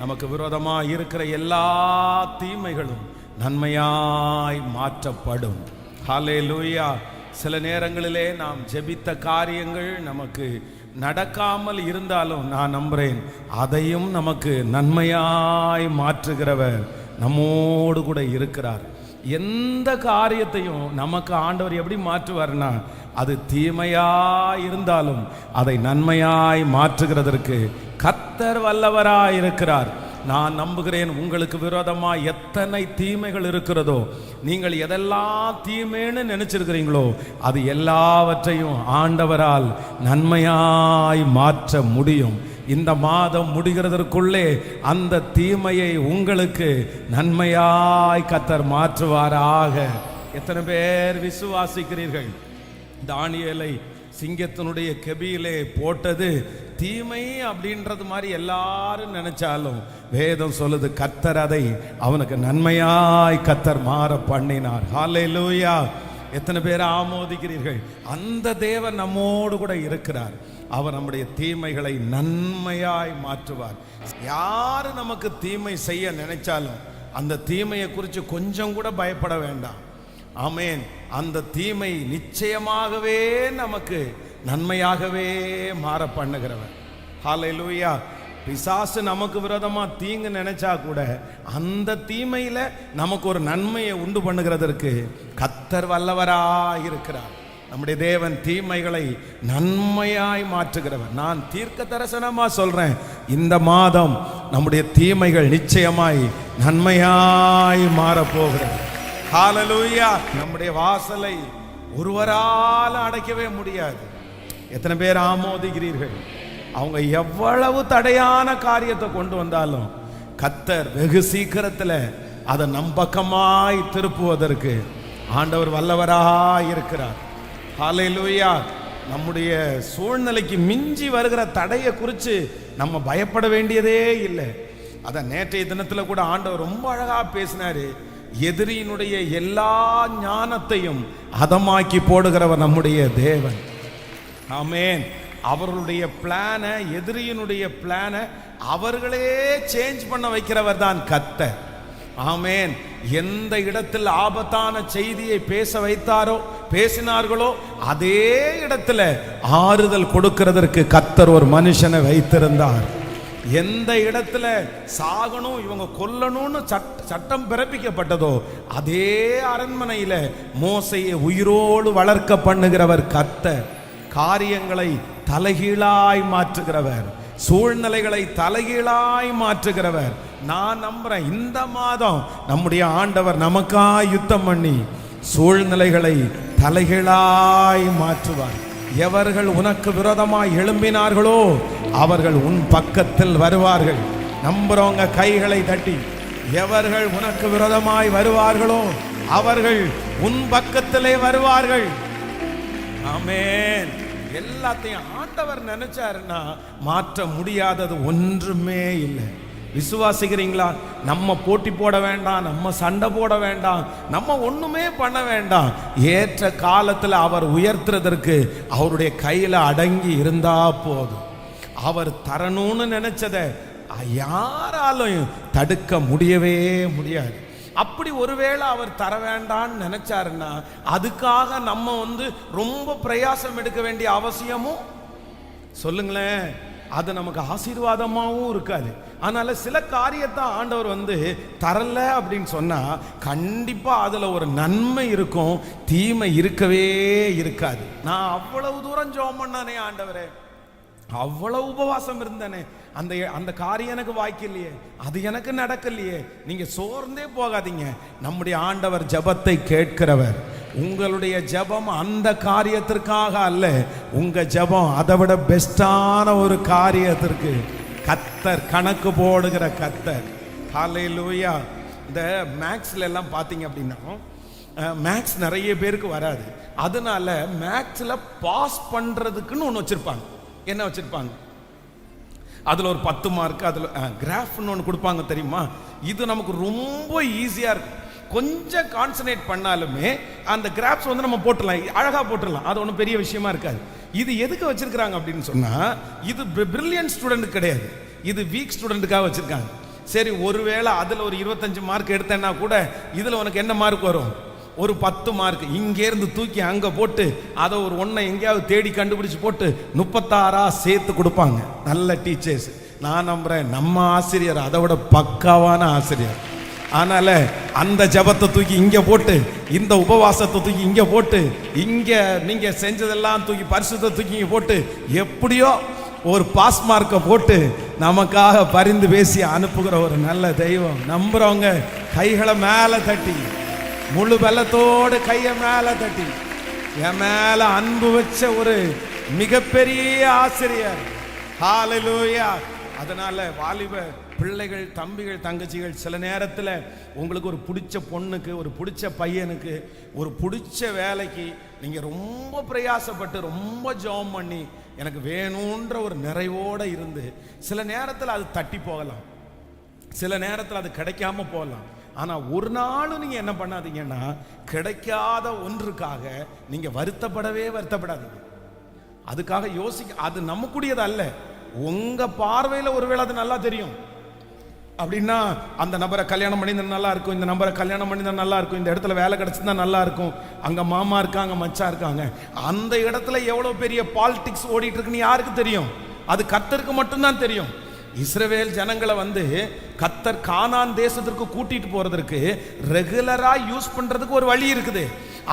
நமக்கு விரோதமாக இருக்கிற எல்லா தீமைகளும் நன்மையாய் மாற்றப்படும். ஹல்லேலூயா. சில நேரங்களிலே நாம் ஜெபித்த காரியங்கள் நமக்கு நடக்காமல் இருந்தாலும் நான் நம்புகிறேன், அதையும் நமக்கு நன்மையாய் மாற்றுகிறவர் நம்மோடு கூட இருக்கிறார். எந்த காரியத்தையும் நமக்கு ஆண்டவர் எப்படி மாற்றுவார்னா, அது தீமையாய் இருந்தாலும் அதை நன்மையாய் மாற்றுகிறதற்கு கர்த்தர் வல்லவராய் இருக்கிறார். நான் நம்புகிறேன், உங்களுக்கு விரோதமாக எத்தனை தீமைகள் இருக்கிறதோ, நீங்கள் எதெல்லாம் தீமைன்னு நினைச்சிருக்கிறீங்களோ, அது எல்லாவற்றையும் ஆண்டவரால் நன்மையாய் மாற்ற முடியும். இந்த மாதம் முடிகிறதற்குள்ளே அந்த தீமையை உங்களுக்கு நன்மையாய் கர்த்தர் மாற்றுவாராக. எத்தனை பேர் விசுவாசிக்கிறீர்கள்? தானியேலை சிங்கத்தினுடைய கெபியிலே போட்டது தீமை அப்படின்றது மாதிரி எல்லாரும் நினைச்சாலும் வேதம் சொல்லுது, கர்த்தர் அதை அவனுக்கு நன்மையாய் கர்த்தர் மாற பண்ணினார். ஹல்லேலூயா. எத்தனை பேர் ஆமோதிக்கிறீர்கள்? அந்த தேவன் நம்மோடு கூட இருக்கிறார். அவர் நம்முடைய தீமைகளை நன்மையாய் மாற்றுவார். யாரு நமக்கு தீமை செய்ய நினைச்சாலும் அந்த தீமையை குறித்து கொஞ்சம் கூட பயப்பட வேண்டாம். ஆமென். அந்த தீமை நிச்சயமாகவே நமக்கு நன்மையாகவே மாற பண்ணுகிறவர். ஹல்லேலூயா. பிசாசு நமக்கு விரோதமா தீங்கு நினைச்சா கூட அந்த தீமையில நமக்கு ஒரு நன்மையை உண்டு பண்ணுகிறதற்கு கர்த்தர் வல்லவராய் இருக்கிறார். நம்முடைய தேவன் தீமைகளை நன்மையாய் மாற்றுகிறவர். நான் தீர்க்க தரிசனமா சொல்றேன், இந்த மாதம் நம்முடைய தீமைகள் நிச்சயமாய் நன்மையாய் மாறப்போகிறது. ஹல்லேலூயா. நம்முடைய வாசலை ஒருவரால் அடைக்கவே முடியாது. எத்தனை பேர் ஆமோதிக்கிறீர்கள்? அவங்க எவ்வளவு தடையான காரியத்தை கொண்டு வந்தாலும் கர்த்தர் வெகு சீக்கிரத்தில் அதை நம்பக்கமாய் திருப்புவதற்கு ஆண்டவர் வல்லவராய் இருக்கிறார். ஹல்லேலூயா. நம்முடைய சூழ்நிலைக்கு மிஞ்சி வருகிற தடையை குறித்து நம்ம பயப்பட வேண்டியதே இல்லை. அதை நேற்றைய தினத்தில் கூட ஆண்டவர் ரொம்ப அழகாக பேசினாரு. எதிரியினுடைய எல்லா ஞானத்தையும் அதமாக்கி போடுகிறவர் நம்முடைய தேவன். ஆமென். அவர்களுடைய பிளான, எதிரியினுடைய பிளான அவர்களே சேஞ்ச் பண்ண வைக்கிறவர் தான் கர்த்தர். ஆமென். எந்த இடத்தில் ஆபத்தான செய்தியை பேச வைத்தாரோ, பேசினார்களோ, அதே இடத்துல ஆறுதல் கொடுக்கிறதற்கு கர்த்தர் ஒரு மனுஷனை வைத்திருந்தார். எந்த இடத்துல சாகணும், இவங்க கொல்லணும்னு சட்டம் பிறப்பிக்கப்பட்டதோ, அதே அரண்மனையில மோசையை உயிரோடு வளர்க்க பண்ணுகிறவர் கர்த்தர். காரியங்களை தலைகீழாய் மாற்றுகிறவர், சூழ்நிலைகளை தலைகீழாய் மாற்றுகிறவர். நான் நம்புறேன், இந்த மாதம் நம்முடைய ஆண்டவர் நமக்காய் யுத்தம் பண்ணி சூழ்நிலைகளை தலைகீழாய் மாற்றுவார். எவர்கள் உனக்கு விரோதமாய் எழும்பினார்களோ அவர்கள் உன் பக்கத்தில் வருவார்கள். நம்புறவங்க கைகளை தட்டி, எவர்கள் உனக்கு விரோதமாய் வருவார்களோ அவர்கள் உன் பக்கத்திலே வருவார்கள். ஆமென். எல்லாத்தையும் ஆண்டவர் நினைச்சாருன்னா மாற்ற முடியாதது ஒன்றுமே இல்லை. விசுவாசிக்கிறீங்களா? நம்ம போட்டி போட வேண்டாம், நம்ம சண்டை போட வேண்டாம், நம்ம ஒண்ணுமே பண்ண வேண்டாம். ஏற்ற காலத்தில் அவர் உயர்த்துறதற்கு அவருடைய கையில அடங்கி இருந்தா போதும். அவர் தரணும்னு நினைச்சதை யாராலும் தடுக்க முடியவே முடியாது. அப்படி ஒருவேளை அவர் தர வேண்டான்னு நினைச்சாருன்னா அதுக்காக நம்ம ரொம்ப பிரயாசம் எடுக்க வேண்டிய அவசியமும் சொல்லுங்களேன், அது நமக்கு ஆசீர்வாதமாகவும் இருக்காது. அதனால சில காரியத்தை ஆண்டவர் தரல அப்படின்னு சொன்னா கண்டிப்பா அதுல ஒரு நன்மை இருக்கும், தீமை இருக்கவே இருக்காது. நான் அவ்வளவு தூரம் ஜெபம் பண்ணானே ஆண்டவரே, அவ்வளவு உபவாசம் இருந்தேனே, அந்த காரியம் எனக்கு வாய்க்கலையே, அது எனக்கு நடக்கலையே. நீங்க சோர்ந்தே போகாதீங்க. நம்முடைய ஆண்டவர் ஜெபத்தை கேட்கிறவர். உங்களுடைய ஜெபம் அந்த காரியத்திற்காக அல்ல, உங்க ஜெபம் அதை விட பெஸ்டான ஒரு காரியத்திற்கு கர்த்தர் கணக்கு போடுகிற கர்த்தர். ஹல்லேலூயா. இந்த மேக்ஸ்ல எல்லாம் பார்த்தீங்க அப்படின்னா மேக்ஸ் நிறைய பேருக்கு வராது. அதனால மேக்ஸ்ல பாஸ் பண்றதுக்குன்னு ஒன்று வச்சிருப்பாங்க. என்ன வச்சிருப்பாங்க? அதுல ஒரு 10 மார்க், அதுல கிராஃப்னு ஒன்று கொடுப்பாங்க தெரியுமா? இது நமக்கு ரொம்ப ஈஸியா இருக்கும். கொஞ்சம் கான்சன்ட்ரேட் பண்ணாலுமே அந்த கிராஃப்ஸ் நம்ம போட்டுடலாம், அழகா போட்டுடலாம். அது ஒன்றும் பெரிய விஷயமா இருக்காது. இது எதுக்கு வச்சிருக்கிறாங்க அப்படின்னு சொன்னா, இது பிரில்லியன்ட் ஸ்டூடெண்ட் கிடையாது, இது வீக் ஸ்டூடெண்ட்டுக்காக வச்சிருக்காங்க. சரி, ஒருவேளை அதில் ஒரு 25 மார்க் எடுத்தேன்னா கூட இதில் உனக்கு என்ன மார்க் வரும்? ஒரு 10 மார்க். இங்கேருந்து தூக்கி அங்கே போட்டு அதை ஒரு ஒன்றை எங்கேயாவது தேடி கண்டுபிடிச்சு போட்டு 36 சேர்த்து கொடுப்பாங்க நல்ல டீச்சர்ஸ். நான் நம்புகிறேன் நம்ம ஆசிரியர் அதை விட பக்காவான ஆசிரியர். அதனால அந்த ஜபத்தை தூக்கி இங்கே போட்டு, இந்த உபவாசத்தை தூக்கி இங்கே போட்டு, இங்கே நீங்கள் செஞ்சதெல்லாம் தூக்கி பரிசுத்தை தூக்கி இங்கே போட்டு, எப்படியோ ஒரு பாஸ் மார்க்கை போட்டு நமக்காக பரிந்து பேசி அனுப்புகிற ஒரு நல்ல தெய்வம். நம்புறவங்க கைகளை மேலே தட்டி, முழு பலத்தோடு கையை மேலே தட்டி, என் மேல அன்பு வச்ச ஒரு மிகப்பெரிய ஆசிரியர். ஹல்லேலூயா. அதனால வாலிப பிள்ளைகள், தம்பிகள், தங்கச்சிகள், சில நேரத்தில் உங்களுக்கு ஒரு பிடிச்ச பொண்ணுக்கு, ஒரு பிடிச்ச பையனுக்கு, ஒரு பிடிச்ச வேலைக்கு நீங்கள் ரொம்ப பிரயாசப்பட்டு ரொம்ப ஜெபம் பண்ணி எனக்கு வேணுன்ற ஒரு நிறைவோடு இருந்து சில நேரத்தில் அது தட்டி போகலாம், சில நேரத்தில் அது கிடைக்காம போகலாம். ஆனால் ஒரு நாளும் நீங்கள் என்ன பண்ணாதீங்கன்னா, கிடைக்காத ஒன்றுக்காக நீங்கள் வருத்தப்படாதீங்க. அதுக்காக யோசிக்க, அது நமக்குடையது அல்ல. உங்கள் பார்வையில் ஒருவேளை அது நல்லா தெரியும் அப்படின்னா, அந்த நபரை கல்யாணம் பண்ணியிருந்தா நல்லா இருக்கும், இந்த நபரை கல்யாணம் பண்ணியிருந்தா நல்லா இருக்கும், இந்த இடத்துல வேலை கிடைச்சிருந்தா நல்லா இருக்கும், அங்கே மாமா இருக்காங்க, மச்சா இருக்காங்க, அந்த இடத்துல எவ்வளோ பெரிய பாலிடிக்ஸ் ஓடிட்டு இருக்குன்னு யாருக்கு தெரியும்? அது கர்த்தருக்கு மட்டும்தான் தெரியும். இஸ்ரவேல் ஜனங்களை கர்த்தர் கானான் தேசத்திற்கு கூட்டிட்டு போறதற்கு ரெகுலரா யூஸ் பண்றதுக்கு ஒரு வழி இருக்குது.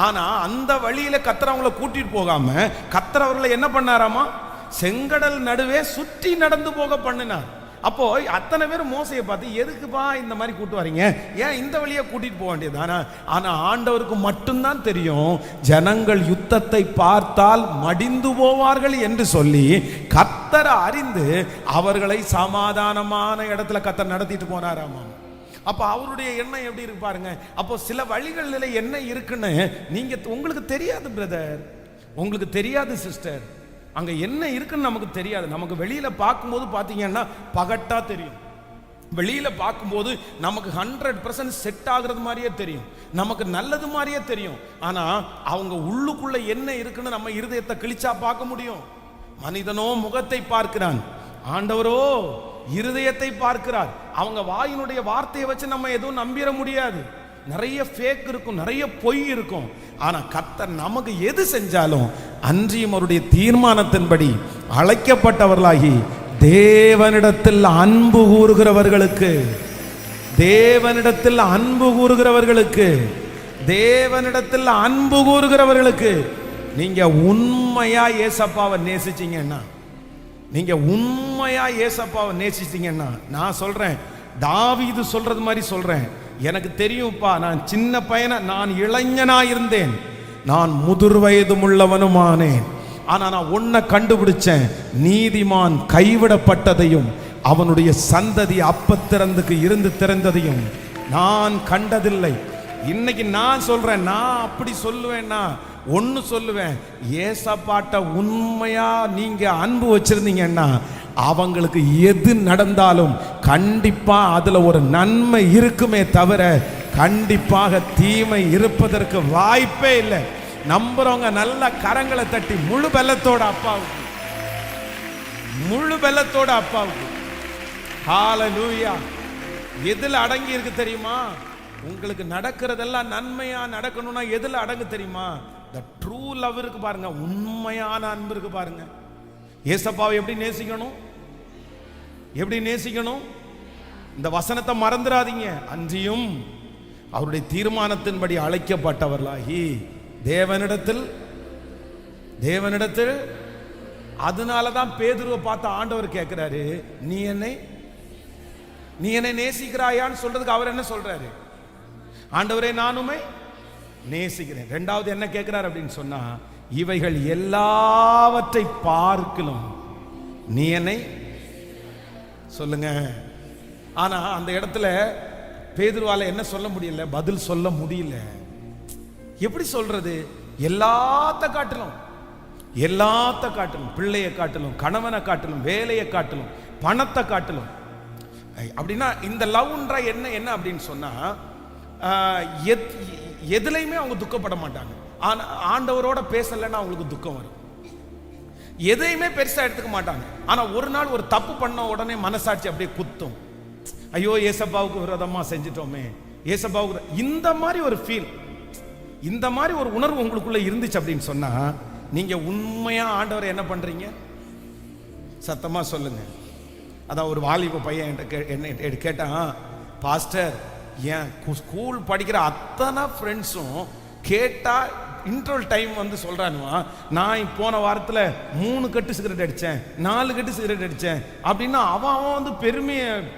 ஆனா அந்த வழியில கர்த்தர் அவங்களை கூட்டிட்டு போகாம கர்த்தர் அவர்களை என்ன பண்ணாராமா? செங்கடல் நடுவே சுற்றி நடந்து போக பண்ணினார். அப்போ அத்தனை பேர் மோசையை பார்த்து, எதுக்குப்பா இந்த மாதிரி கூட்டு வரீங்க, ஏன் இந்த வழியா கூட்டிட்டு போக வேண்டியதானா? ஆனா ஆண்டவருக்கு மட்டும்தான் தெரியும், ஜனங்கள் யுத்தத்தை பார்த்தால் மடிந்து போவார்கள் என்று சொல்லி கர்த்தரை அறிந்து அவர்களை சமாதானமான இடத்துல கர்த்தர் நடத்திட்டு போனாராமா. அப்போ அவருடைய எண்ணம் எப்படி இருக்கு பாருங்க. அப்போ சில வழிகளில் என்ன இருக்குன்னு உங்களுக்கு தெரியாது பிரதர், உங்களுக்கு தெரியாது சிஸ்டர், அங்க என்ன இருக்குன்னு நமக்கு தெரியாது. நமக்கு வெளியில பார்க்கும்போது பாத்தீங்கன்னா பகட்டா தெரியும், வெளியில பார்க்கும்போது நமக்கு 100% செட் ஆகுறது மாதிரியே தெரியும், நமக்கு நல்லது மாதிரியே தெரியும். ஆனா அவங்க உள்ளுக்குள்ள என்ன இருக்குன்னு நம்ம இருதயத்தை கிழிச்சா பார்க்க முடியும். மனிதனோ முகத்தை பார்க்கிறான், ஆண்டவரோ இருதயத்தை பார்க்கிறார். அவங்க வாயினுடைய வார்த்தையை வச்சு நம்ம எதுவும் நம்பிட முடியாது. நிறைய ஃபேக் இருக்கும், நிறைய பொய் இருக்கும். ஆனா கர்த்தர் நமக்கு எது செஞ்சாலும் அன்றியும் அவருடைய தீர்மானத்தின்படி அழைக்கப்பட்டவர்களாகி தேவனிடத்தில் அன்பு கூறுகிறவர்களுக்கு, தேவனிடத்தில் அன்பு கூறுகிறவர்களுக்கு, தேவனிடத்தில் அன்பு கூறுகிறவர்களுக்கு நீங்க உண்மையா ஏசப்பாவை நேசிச்சீங்கன்னா, நீங்க உண்மையா ஏசப்பாவை நேசிச்சீங்கன்னா, நான் சொல்றேன், தாவீது சொல்றது மாதிரி சொல்றேன், எனக்கு தெரியும்ப்பா, நான் சின்ன பையனா, நான் இளைஞனா இருந்தேன், நான் முதிர் வயதும் உள்ளவனுமானேன், ஆனா நான் ஒன்ன கண்டுபிடிச்சேன், நீதிமான் கைவிடப்பட்டதையும் அவனுடைய சந்ததி அப்பத்திறந்துக்கு இருந்து திறந்ததையும் நான் கண்டதில்லை. இன்னைக்கு நான் சொல்றேன், நான் அப்படி சொல்லுவேன்னா ஒன்னு சொல்லுவேன், ஏசப்பாட்ட உண்மையா நீங்க அன்பு வச்சிருந்தீங்கன்னா அவங்களுக்கு எது நடந்தாலும் கண்டிப்பா அதுல ஒரு நன்மை இருக்குமே தவிர கண்டிப்பாக தீமை இருப்பதற்கு வாய்ப்பே இல்லை. நம்புறவங்க நல்ல கரங்களை தட்டி முழு பலத்தோட அப்பாவுக்கு, முழு பலத்தோட அப்பாவுக்கு ஹல்லேலூயா. எதுல அடங்கி இருக்கு தெரியுமா? உங்களுக்கு நடக்கிறதெல்லாம் நன்மையா நடக்கணும்னா எதுல அடங்கு தெரியுமா? the true love இருக்கு பாருங்க, உண்மையான அன்பு இருக்கு பாருங்க. ஏசப்பாவை எப்படி நேசிக்கணும், எப்படி நேசிக்கணும்? இந்த வசனத்தை மறந்துடாதீங்க. அன்றியும் அவருடைய தீர்மானத்தின்படி அழைக்கப்பட்டவர்களாகி தேவனிடத்தில், தேவனிடத்தில். அதனாலதான் பேதுருவை பார்த்து ஆண்டவர் கேட்கிறாரு, நீ என்னை நேசிக்கிறாயான்னு சொல்றதுக்கு அவர் என்ன சொல்றாரு? ஆண்டவரே நானுமே நேசிக்கிறேன். ரெண்டாவது என்ன கேட்கிறார் அப்படின்னு சொன்னா, இவைகள் எல்லாவற்றை பார்க்கலும் நீ என்னை சொல்லுங்க. ஆனா அந்த இடத்துல பேதுருவால என்ன சொல்ல முடியல, பதில் சொல்ல முடியல. எப்படி சொல்றது? எல்லாத்த காட்டிலும், எல்லாத்த காட்டிலும், பிள்ளையை காட்டிலும், கணவனை காட்டிலும், வேலையை காட்டிலும், பணத்தை காட்டிலும். அப்படின்னா இந்த லவ்ன்ற என்ன அப்படின்னு சொன்னா, எதுலையுமே அவங்க துக்கப்பட மாட்டாங்க. ஆனா ஆண்டவரோட பேசலைன்னா அவங்களுக்கு துக்கம் வரும். எதையுமே பெருசா எடுத்துக்க மாட்டாங்க. ஆனா ஒரு நாள் ஒரு தப்பு பண்ண உடனே மனசாட்சி அப்படியே குத்தும். ஐயோ ஏசப்பாவுக்கு விரோதமா செஞ்சிட்டோமே, ஏசப்பாவுக்கு, இந்த மாதிரி ஒரு ஃபீல், இந்த மாதிரி ஒரு உணர்வு உங்களுக்குள்ள இருந்துச்சு அப்படின்னு சொன்னா நீங்க உண்மையா ஆண்டவரை என்ன பண்றீங்க? சத்தமா சொல்லுங்க. அதான் ஒரு வாலிப பையன் என்ன கேட்டான், பாஸ்டர் ஏன் ஸ்கூல் படிக்கிற அத்தனை ஃப்ரெண்ட்ஸும் கேட்டா இன்டர்வல் டைம் வந்து சொல்றானுவா, நான் போன வாரத்தில் 3 கட்டு சிகரெட் அடித்தேன், 4 கட்டு சிகரெட் அடித்தேன் அப்படின்னா அவன் வந்து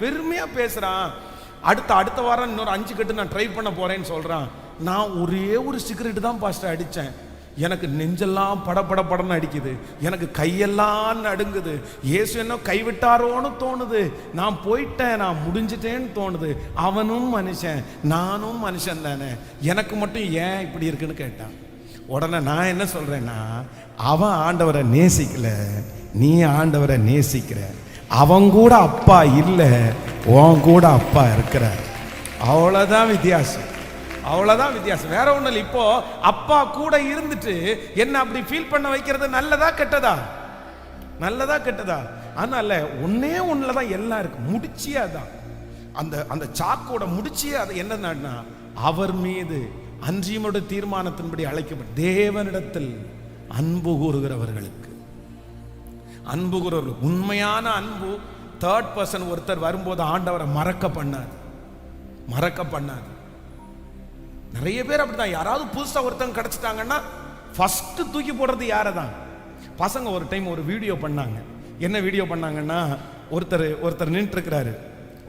பெருமையா பேசுறான். அடுத்த வாரம் இன்னொரு 5 கட்டு நான் ட்ரை பண்ண போறேன்னு சொல்றான். நான் ஒரே ஒரு சிகரெட் தான் பாஸ்டர் அடித்தேன், எனக்கு நெஞ்செல்லாம் படன்னு அடிக்குது, எனக்கு கையெல்லாம் நடுங்குது, இயேசு என்ன கைவிட்டாரோன்னு தோணுது, நான் போயிட்டேன், நான் முடிஞ்சிட்டேன்னு தோணுது. அவனும் மனுஷன், நானும் மனுஷன் தானே, எனக்கு மட்டும் ஏன் இப்படி இருக்குன்னு கேட்டான். உடனே நான் என்ன சொல்றேன்னா, அவன் ஆண்டவரை நேசிக்கல, நீ ஆண்டவரை நேசிக்கிற. அவன் கூட அப்பா இல்லை, உன் கூட அப்பா இருக்கிற. அவ்வளவுதான் வித்தியாசம், அவ்வளவுதான் வித்தியாசம், வேற ஒண்ணும் இல்லை. இப்போ அப்பா கூட இருந்துட்டு என்ன அப்படி ஃபீல் பண்ண வைக்கிறது நல்லதா கெட்டதா? நல்லதா கெட்டதா? அதனால ஒன்னே ஒண்ணுலதான் எல்லாம் இருக்கு, முடிச்சியா தான். அந்த சாக்கோட முடிச்சியே அது என்னன்னா, அவர் மீது அன்றியமோட தீர்மானத்தின்படி அழைக்கப்பட்ட தேவனிடத்தில் அன்பு கூறுகிறவர்களுக்கு, அன்பு கூறுகிறவர்கள், உண்மையான அன்பு. தேர்ட் பர்சன் ஒருத்தர் வரும்போது ஆண்டவரை மறக்க பண்ணாது. நிறைய பேர் அப்படிதான். யாராவது புதுசா ஒருத்தங்க கிடைச்சிட்டாங்கன்னா ஃபர்ஸ்ட் தூக்கி போடுறது யாரை தான்? பசங்க ஒரு டைம் ஒரு வீடியோ பண்ணாங்க. என்ன வீடியோ பண்ணாங்கன்னா, ஒருத்தர் நின்று இருக்கிறாரு,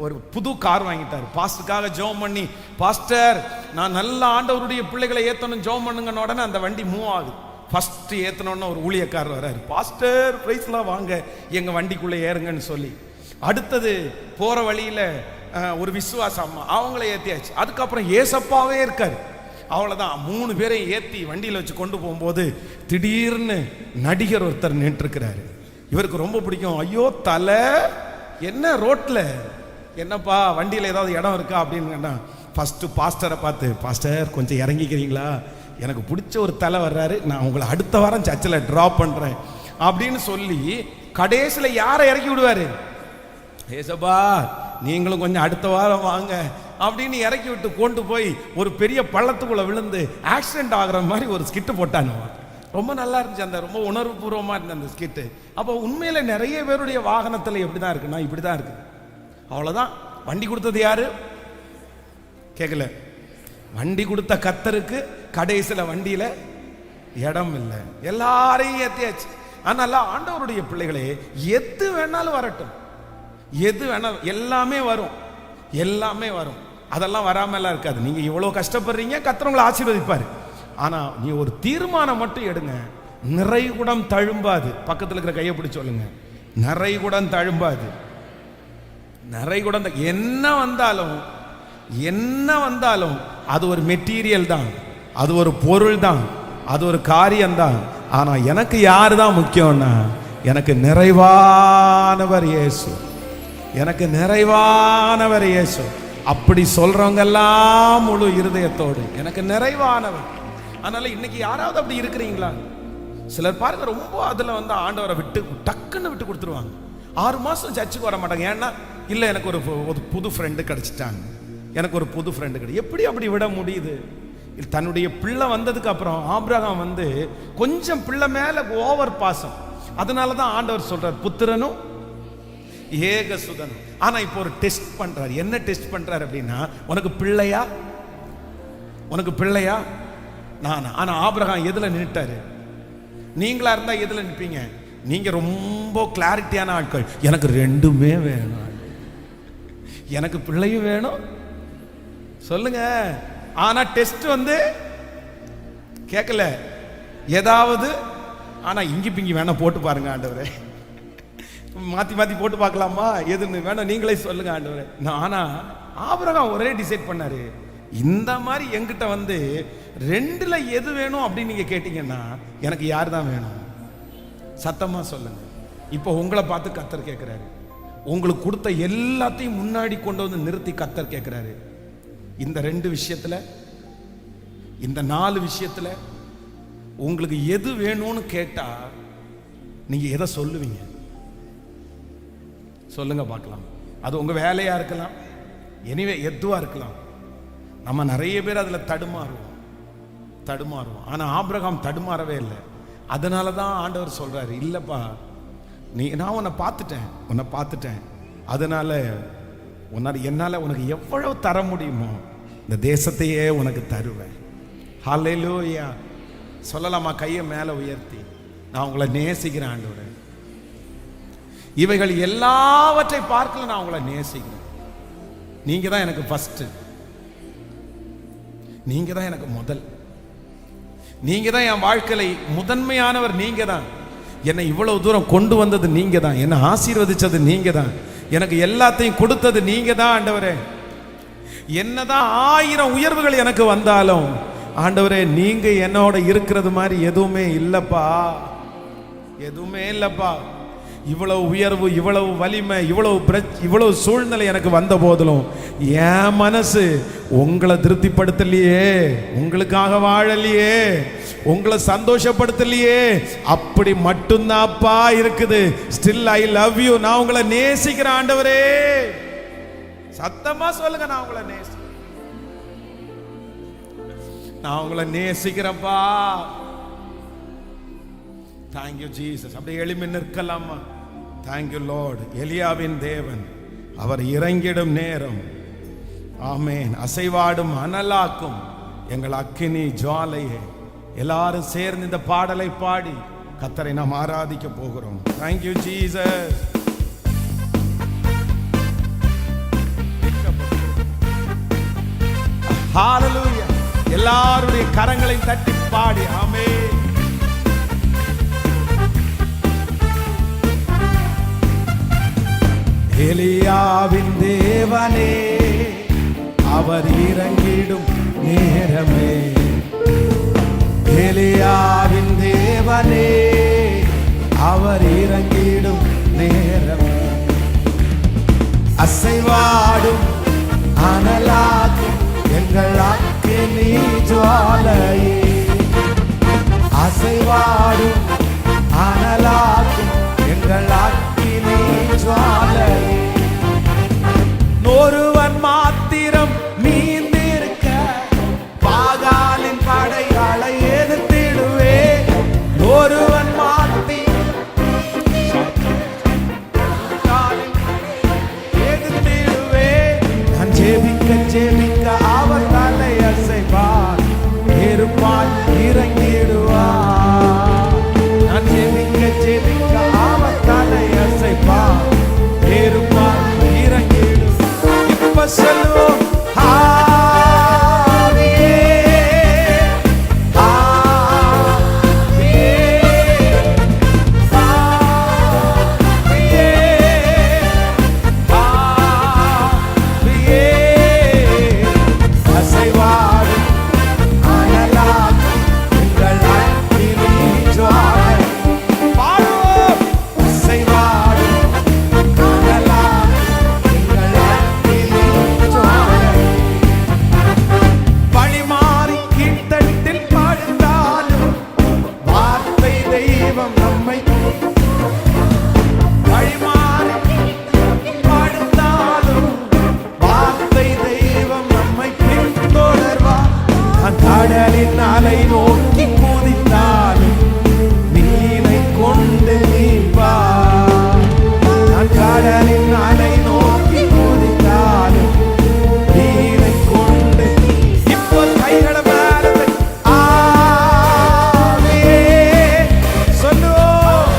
ஒரு புது கார் வாங்கிட்டாரு, பாஸ்டருக்காக ஜெபம் பண்ணி, பாஸ்டர் நான் நல்ல ஆண்டவருடைய பிள்ளைகளை ஏத்தணும் ஜெபம் பண்ணுங்கன்னு உடனே அந்த வண்டி மூவ் ஆகுது. ஃபர்ஸ்ட் ஏத்தணும்னு ஒரு ஊழியக்காரர் வர்றாரு, பாஸ்டர் பிரைஸ்லாம் வாங்க எங்க வண்டிக்குள்ள ஏறுங்கன்னு சொல்லி. அடுத்தது போற வழியில ஒரு விசுவாச அம்மா, அவங்கள ஏத்தியாச்சு. அதுக்கப்புறம் ஏசப்பாவே இருக்காரு. அவ்வளவுதான், 3 பேரையும் ஏத்தி வண்டியில வச்சு கொண்டு போகும்போது திடீர்னு நடிகர் ஒருத்தர் நின்று இருக்கிறாரு. இவருக்கு ரொம்ப பிடிக்கும். ஐயோ தலை, என்ன ரோட்ல என்னப்பா வண்டியில ஏதாவது இடம் இருக்கா அப்படின்னு ஃபர்ஸ்ட் பாஸ்டரை பார்த்து, பாஸ்டர் கொஞ்சம் இறங்கிக்கிறீங்களா, எனக்கு பிடிச்ச ஒரு தலை வர்றாரு, நான் உங்களை அடுத்த வாரம் சர்ச்சில் டிராப் பண்றேன் அப்படின்னு சொல்லி கடைசியில் யாரை இறக்கி விடுவாரு? ஏசப்பா நீங்களும் கொஞ்சம் அடுத்த வாரம் வாங்க அப்படின்னு இறக்கி விட்டு கொண்டு போய் ஒரு பெரிய பள்ளத்துக்குள்ள விழுந்து ஆக்சிடென்ட் ஆகுற மாதிரி ஒரு ஸ்கிட்டு போட்டானு. ரொம்ப நல்லா இருந்துச்சு, அந்த ரொம்ப உணர்வு பூர்வமா இருந்த அந்த ஸ்கிட்டு. அப்போ உண்மையில நிறைய பேருடைய வாகனத்தில் எப்படிதான் இருக்குன்னா இப்படிதான் இருக்கு. அவ்வளவுதான். வண்டி கொடுத்தது யாரு? கேட்கல. வண்டி கொடுத்த கர்த்தருக்கு கடைசியில் வண்டியில இடம் இல்லை, எல்லாரையும் ஏத்தியாச்சு. அதனால ஆண்டவருடைய பிள்ளைகளே, எது வேணாலும் வரட்டும், எது வேணாலும், எல்லாமே வரும். அதெல்லாம் வராமலாம் இருக்காது. நீங்க இவ்வளவு கஷ்டப்படுறீங்க, கர்த்தர் உங்களை ஆசீர்வதிப்பாரு. ஆனா நீ ஒரு தீர்மானம் மட்டும் எடுங்க, நிறைகுடம் தழும்பாது. பக்கத்துல இருக்கிற கையை பிடிச்சு சொல்லுங்க, நிறைகுடம் தழும்பாது. நிறைகுடம் என்ன வந்தாலும் அது ஒரு மெட்டீரியல் தான், அது ஒரு பொருள் தான், அது ஒரு காரியம் தான். ஆனா எனக்கு யாரு தான் முக்கியம்னா, எனக்கு நிறைவானவர் இயேசு, எனக்கு நிறைவானவர் இயேசு. அப்படி சொல்றவங்க எல்லாம் முழு இருதயத்தோடு எனக்கு நிறைவானவர். அதனால இன்னைக்கு யாராவது அப்படி இருக்கிறீங்களா? சிலர் பாருங்க, ரொம்ப அதுல வந்து ஆண்டவரை டக்குன்னு விட்டு கொடுத்துருவாங்க. 6 மாசம் சர்ச்சுக்கு வர மாட்டாங்க. ஏன்னா இல்ல எனக்கு ஒரு புது ஃப்ரெண்டு கிடைச்சிட்டாங்க, எனக்கு ஒரு புது ஃப்ரெண்டு கிடையாது. எப்படி அப்படி விட முடியுது? தன்னுடைய பிள்ளை வந்ததுக்கு அப்புறம் ஆபிரகாம் வந்து கொஞ்சம் பிள்ளை மேல ஓவர் பாசம். அதனாலதான் ஆண்டவர் சொல்றார், புத்திரனும் ஏகசுதனும். ஆனா இப்போ ஒரு டெஸ்ட் பண்றாரு. என்ன டெஸ்ட் பண்றாரு அப்படின்னா, உனக்கு பிள்ளையா நானா? ஆனா ஆபிரகாம் எதுல நின்னுட்டாரு? நீங்களா இருந்தா எதுல நிற்பீங்க? நீங்க ரொம்ப கிளாரிட்டியான ஆட்கள், எனக்கு ரெண்டுமே வேணும், எனக்கு பிள்ளையும் வேணும் சொல்லுங்க. ஆனா டெஸ்ட் வந்து கேட்கல ஏதாவது. ஆனா இங்கி பிங்கி வேணா போட்டு பாருங்க ஆண்டவரே, மாத்தி போட்டு பார்க்கலாமா, எதுன்னு வேணா நீங்களே சொல்லுங்க ஆண்டவரே. ஆனா ஆபிரகாம் ஒரே டிசைட் பண்ணாரு, இந்த மாதிரி என்கிட்ட வந்து 2ல எது வேணும் அப்படின்னு நீங்க கேட்டீங்கன்னா எனக்கு யார் தான் வேணும்? சத்தமா சொல்லுங்க. இப்போ உங்களை பார்த்து கர்த்தர் கேட்கிறாரு, உங்களுக்கு கொடுத்த எல்லாத்தையும் முன்னாடி கொண்டு வந்து நிறுத்தி கர்த்தர் கேட்கிறாரு, இந்த 2 விஷயத்துல, இந்த 4 விஷயத்துல உங்களுக்கு எது வேணும்னு கேட்டா நீங்க எதை சொல்லுவீங்க? சொல்லுங்க பார்க்கலாம். அது உங்க வேலையா இருக்கலாம், எனிவே எதுவா இருக்கலாம். நம்ம நிறைய பேர் அதுல தடுமாறுவோம். ஆனா ஆபிரகாம் தடுமாறவே இல்லை. அதனாலதான் ஆண்டவர் சொல்றாரு, இல்லப்பா நான் உன்னை பார்த்துட்டேன், அதனால என்னால உனக்கு எவ்வளவு தர முடியுமோ இந்த தேசத்தையே உனக்கு தருவேன். ஹல்லேலூயா சொல்லலாமா? கையை மேல உயர்த்தி, நான் உங்களை நேசிக்கிறேன் ஆண்டவரே. இவைகள் எல்லாவற்றை பார்க்கல நான் உங்களை நேசிக்கிறேன். நீங்க தான் எனக்கு ஃபர்ஸ்ட், நீங்க தான் எனக்கு முதல், நீங்க தான் என் வாழ்க்கையில முதன்மையானவர். நீங்க தான் என்னை இவ்வளவு தூரம் கொண்டு வந்தது, நீங்க தான் என்னை ஆசீர்வதிச்சது, நீங்க தான் எனக்கு எல்லாத்தையும் கொடுத்தது, நீங்க தான் ஆண்டவரே. என்னதான் 1000 உயர்வுகள் எனக்கு வந்தாலும் ஆண்டவரே, நீங்க என்னோட இருக்கிறது மாதிரி எதுவுமே இல்லப்பா, எதுவுமே இல்லப்பா. இவ்வளவு உயர்வு, இவ்வளவு வலிமை, இவ்வளவு சூழ்நிலை எனக்கு வந்த போதிலும் என் மனசு உங்களை திருப்திப்படுத்தலையே, உங்களுக்காக வாழலையே, உங்களை சந்தோஷப்படுத்தலையே. அப்படி மட்டும்தான்ப்பா இருக்குது. Still I love you. நான் உங்களை நேசிக்கிறேன் ஆண்டவரே. சத்தமா சொல்லுங்க, நான் உங்களை நேசிக்கிறேன்ப்பா. Thank you Jesus. அப்படியே எளிமை நிற்கலாமா? Thank you Lord. எலியாவின் தேவன் அவர் இறங்கிடும் நேரம், ஆமேன், அசைவாடும் அனலாக்கும் எங்கள் அக்கினி ஜுவாலையே. எல்லாரும் சேர்ந்து இந்த பாடலை பாடி கர்த்தரை நாம் ஆராதிக்க போகிறோம். Thank you Jesus. ஹalleluya. எல்லாருடைய கரங்களை தட்டி பாடி ஆமென். எலியாவின் தேவனே அவர் இறங்கிடும் நேரமே, எலியாவின் தேவனே அவர் இறங்கிடும் நேரமே. அசைவாடும் அனலாக்கும் எங்கள் அக்கினி ஜுவாலையே, அசைவாடும் அனலாக்கும் எங்கள் அக்கினி ஜுவாலையே. ஒருவன் மாத்திரம் மீந்திருக்க பாகாலின் படைகளை எதிர்த்திடுவே. ஒருவன் எதிர்த்திடுவே. நான் ஜெபிக்க அவர் தலை அசைவார், இருப்பால் இறங்கிடுவார். நான் ஜெபிக்க அவர் தலை அசைவார், இருப்பால் இறங்கிடுவார். இப்ப சொல்லுவோம், கடலின் அலை நோக்கி குதித்தாலும் நீனை கொண்டு நீப்பா. நான் கடலின் அலை நோக்கி குதித்தாலும் நீனை கொண்டு. இப்போ கைகளை மேல சொல்லுவோம்,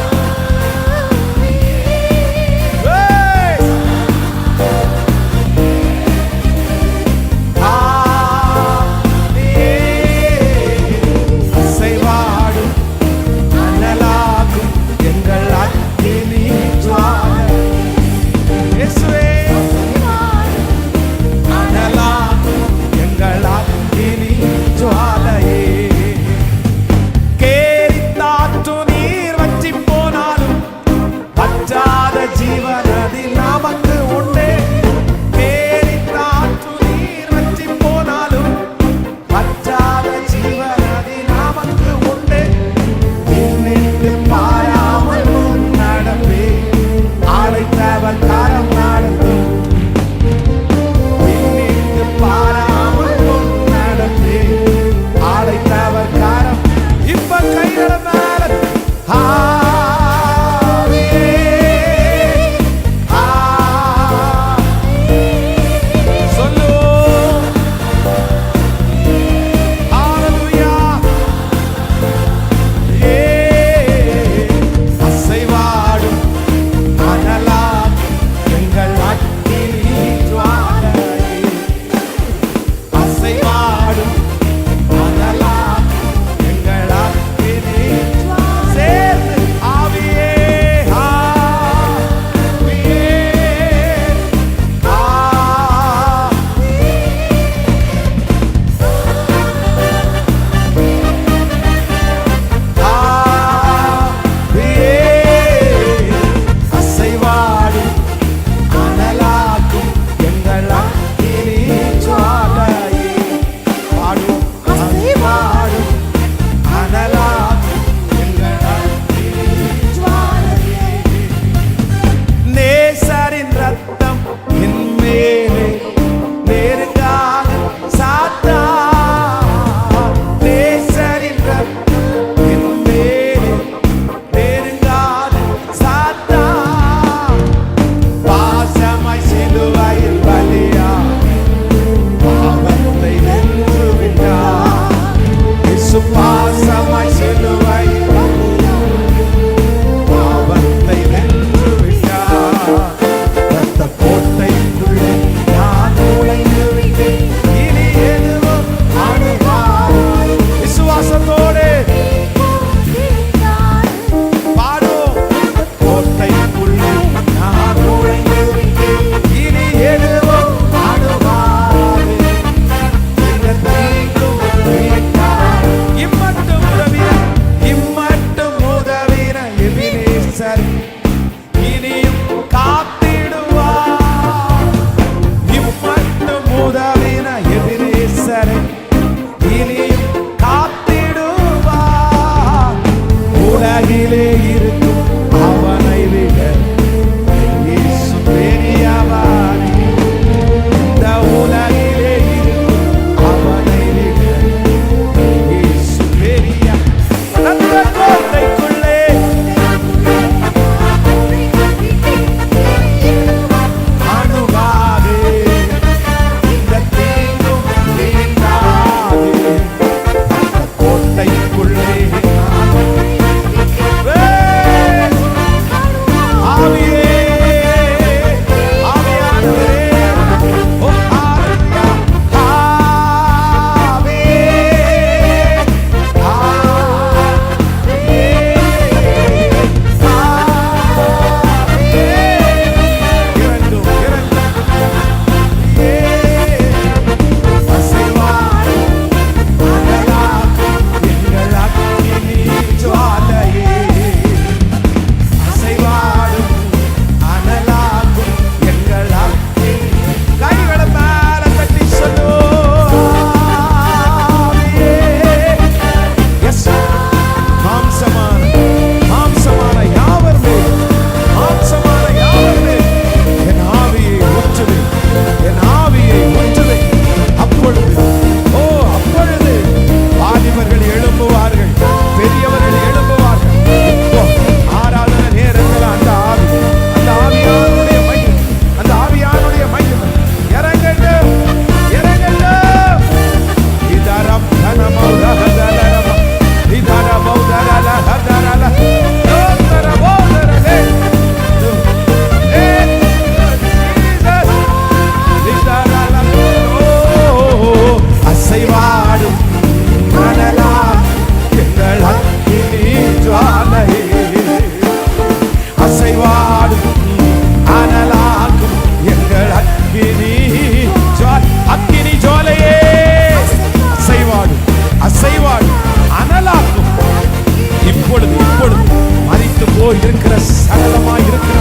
போய் இருக்கிற சகலமாய் இருக்கிற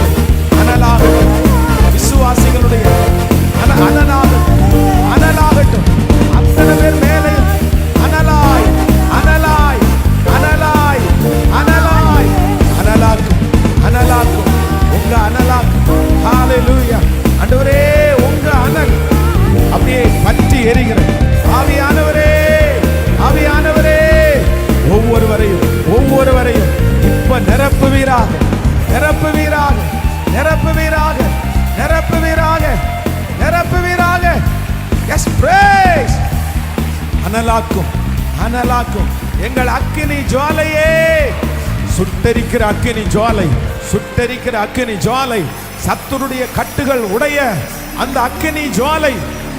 அனலாகட்டும், விசுவாசிகளுடைய அனலாகட்டும். அத்தனை பேர் மேலே அனலாய் அனலாய் அனலாய் அனலாய் அனலாக்கும் அனலாக்கும் உங்க அனலாக்கும். ஹல்லேலூயா. ஆண்டவரே, உங்க அனல் அப்படியே பற்றி எரிகிற ஆவியானவரே, ஆவியானவரே, ஒவ்வொருவரையும் இப்ப நிரப்புவீராக, நிரப்புவீராக, நிரப்புவீராக, நிரப்புவீராக, நிரப்புவீராக. S, brace. அனலாக்கும் அனலாக்கும் எங்கள் அக்கினி ஜுவாலையே, சுட்டரிக்கிற அக்கினி ஜுவாலை, சுட்டரிக்கிற அக்கினி ஜுவாலை, சத்துருடைய கட்டுகள் உடைய அந்த அக்கினி ஜுவாலை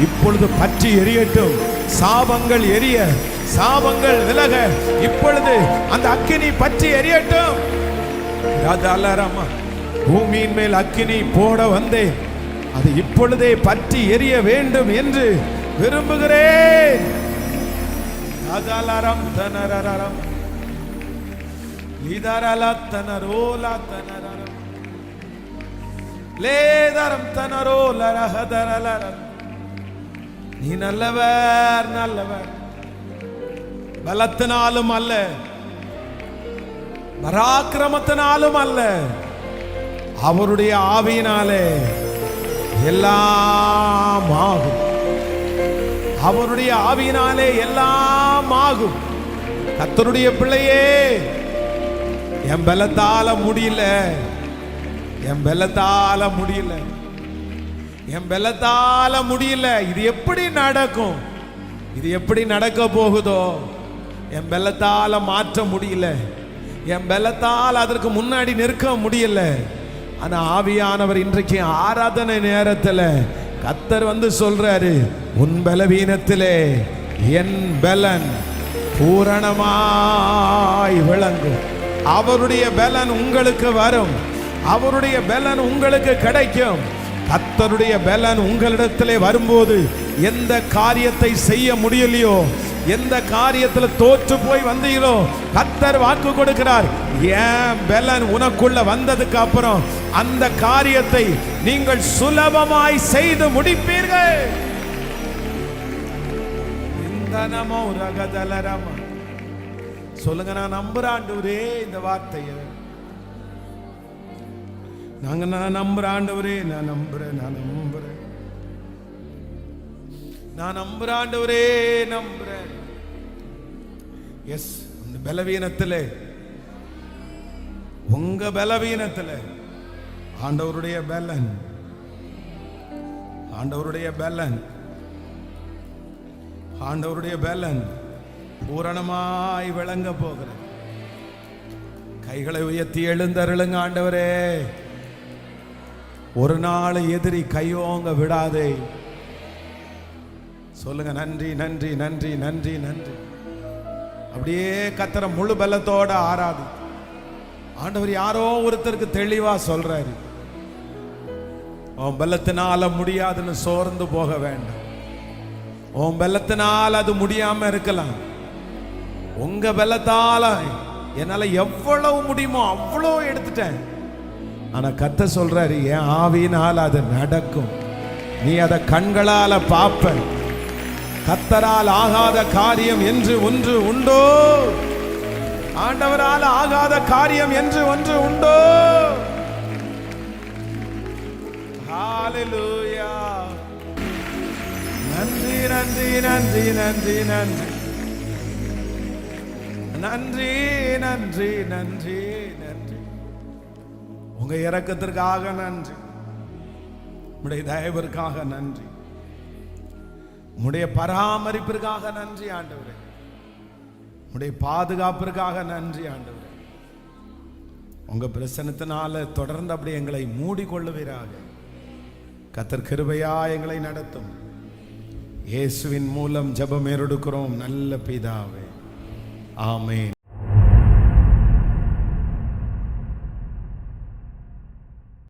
இப்பொழுது பற்றி எரியட்டும். சாபங்கள் எரிய, சாபங்கள் விலக, இப்பொழுது அந்த அக்கினி பற்றி எரியட்டும். பூமியின் மேல் அக்கினி போட வந்தேன், அது இப்பொழுதே பற்றி எரிய வேண்டும் என்று விரும்புகிறேன். நீ நல்லவர், நல்லவர். பலத்தினாலும் அல்ல, பராக்கிரமத்தினாலும் அல்ல, அவருடைய ஆவியினாலே எல்லாம் ஆகும். அவருடைய ஆவியினாலே எல்லாம் ஆகும். கர்த்தருடைய பிள்ளையே, என் பலத்தால முடியல, என் பலத்தால முடியல, என் பலத்தால முடியல. இது எப்படி நடக்கும்? இது எப்படி நடக்க போகுதோ? என் பலத்தால மாற்ற முடியல, என் பலத்தால் அதற்கு முன்னாடி நிற்க முடியல. ஆனா ஆவியானவர் இன்றைக்கு ஆராதனை நேரத்துல கர்த்தர் வந்து சொல்றாரு, உன் பலவீனத்திலே என் பலன் பூரணமாய் விளங்கும். அவருடைய பலன் உங்களுக்கு வரும், அவருடைய பலன் உங்களுக்கு கிடைக்கும். கர்த்தருடைய பலன் உங்களிடத்திலே வரும்போது எந்த காரியத்தை செய்ய முடியலையோ, எந்த காரியத்துல தோற்று போய் வந்தீங்களோ, கர்த்தர் வாக்கு கொடுக்கிறார், என் பலன் உனக்குள்ள வந்ததுக்கு அப்புறம் அந்த காரியத்தை நீங்கள் சுலபமாய் செய்து முடிப்பீர்கள். சொல்லுங்க, நான் நம்புறேன் ஆண்டவரே இந்த வார்த்தையை. நான் நம்புறேன் ஆண்டவரே, நான் நம்புறேன், நான் நம்புறேன், நான் நம்புறேன் ஆண்டவரே, நம்புறேன். எஸ், அந்த பலவீனத்திலே, உங்க பலவீனத்திலே ஆண்டவருடைய பலன், ஆண்டவருடைய பலன், ஆண்டவருடைய பலன் பூரணமாய் விளங்க போகிறது. கைகளை உயர்த்தி எழுந்தருளுங்க. ஆண்டவரே, ஒரு நாள் எதிரி கையோங்க விடாதே. சொல்லுங்க, நன்றி நன்றி நன்றி நன்றி நன்றி. அப்படியே கர்த்தரை முழு பலத்தோட ஆராதி. ஆண்டவர் யாரோ ஒருத்தருக்கு தெளிவா சொல்றாரு, உன் பலத்தினால முடியாதுன்னு சோர்ந்து போக வேண்டாம். உன் பலத்தினால் அது முடியாம இருக்கலாம். உங்க பலத்தால என்னால எவ்வளவு முடியுமோ அவ்வளோ எடுத்துட்டேன். ஆனா கர்த்தர் சொல்றாரு, என் ஆவியினால் அது நடக்கும். நீ அதை கண்களால பாப்ப. கர்த்தரால் ஆகாத காரியம் என்று ஒன்று உண்டோ? ஆண்டவரால் ஆகாத காரியம் என்று ஒன்று உண்டோ? ஹல்லேலூயா. நன்றி நன்றி நன்றி நன்றி நன்றி நன்றி நன்றி நன்றி நன்றி. உங்க இரக்கத்திற்காக நன்றி, உடைய தயவிற்காக நன்றி, உடைய பராமரிப்பிற்காக நன்றி ஆண்டவரே, உடைய பாதுகாப்பிற்காக நன்றி ஆண்டவரே. உங்க பிரசன்னத்தினால தொடர்ந்து அப்படி எங்களை மூடிக்கொள்ளுவீராக. கர்த்தர் கிருபையா எங்களை நடத்தும். இயேசுவின் மூலம் ஜெபம் ஏறெடுக்கிறோம் நல்ல பிதாவே, ஆமென்.